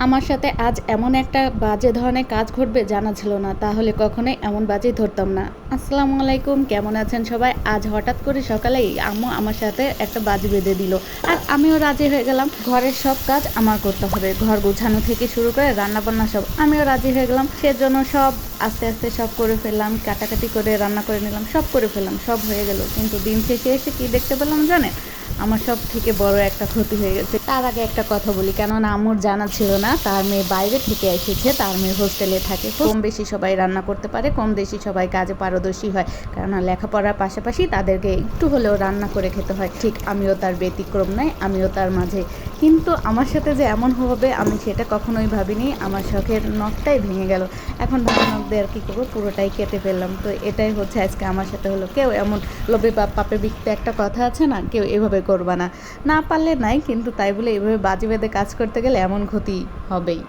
আমার সাথে আজ এমন একটা বাজে ধরনের কাজ ঘটবে জানা ছিল না, তাহলে কখনোই এমন বাজে ধরতাম না। আসসালামু আলাইকুম, কেমন আছেন সবাই? আজ হঠাৎ করে সকালেই আম্মু আমার সাথে একটা বাজি বেঁধে দিল, আর আমিও রাজি হয়ে গেলাম। ঘরের সব কাজ আমার করতে হবে, ঘর গোছানো থেকে শুরু করে রান্না বান্না সব। আমিও রাজি হয়ে গেলাম, সেজন্য সব আস্তে আস্তে সব করে ফেললাম, কাটাকাটি করে রান্না করে নিলাম, সব করে ফেললাম, সব হয়ে গেল। কিন্তু দিন শেষে এসে কি দেখতে পেলাম জানেন? আমার সব থেকে বড় একটা ক্ষতি হয়ে গেছে। তার আগে একটা কথা বলি, কেননা আম্মুর জানা ছিল না তার মেয়ে বাইরে থেকে এসেছে, তার মেয়ে হোস্টেলে থাকে। কম বেশি সবাই রান্না করতে পারে, কম বেশি সবাই কাজে পারদর্শী হয়, কেননা লেখাপড়ার পাশাপাশি তাদেরকে একটু হলেও রান্না করে খেতে হয়। ঠিক আমিও তার ব্যতিক্রম নয়, আমিও তার মাঝে। কিন্তু আমার সাথে যে এমন হবে আমি সেটা কখনোই ভাবিনি। আমার শখের নখটাই ভেঙে গেল। এখন ভালো নখ দিয়ে আর কী করবো, পুরোটাই কেটে ফেললাম। তো এটাই হচ্ছে আজকে আমার সাথে হলো। কেউ এমন লোভে পাপে বিকতে একটা কথা আছে না, কেউ এভাবে করবা না, না পারলে নাই, কিন্তু তাই বলে এভাবে বাজি বেঁধে কাজ করতে গেলে এমন ক্ষতি হবেই।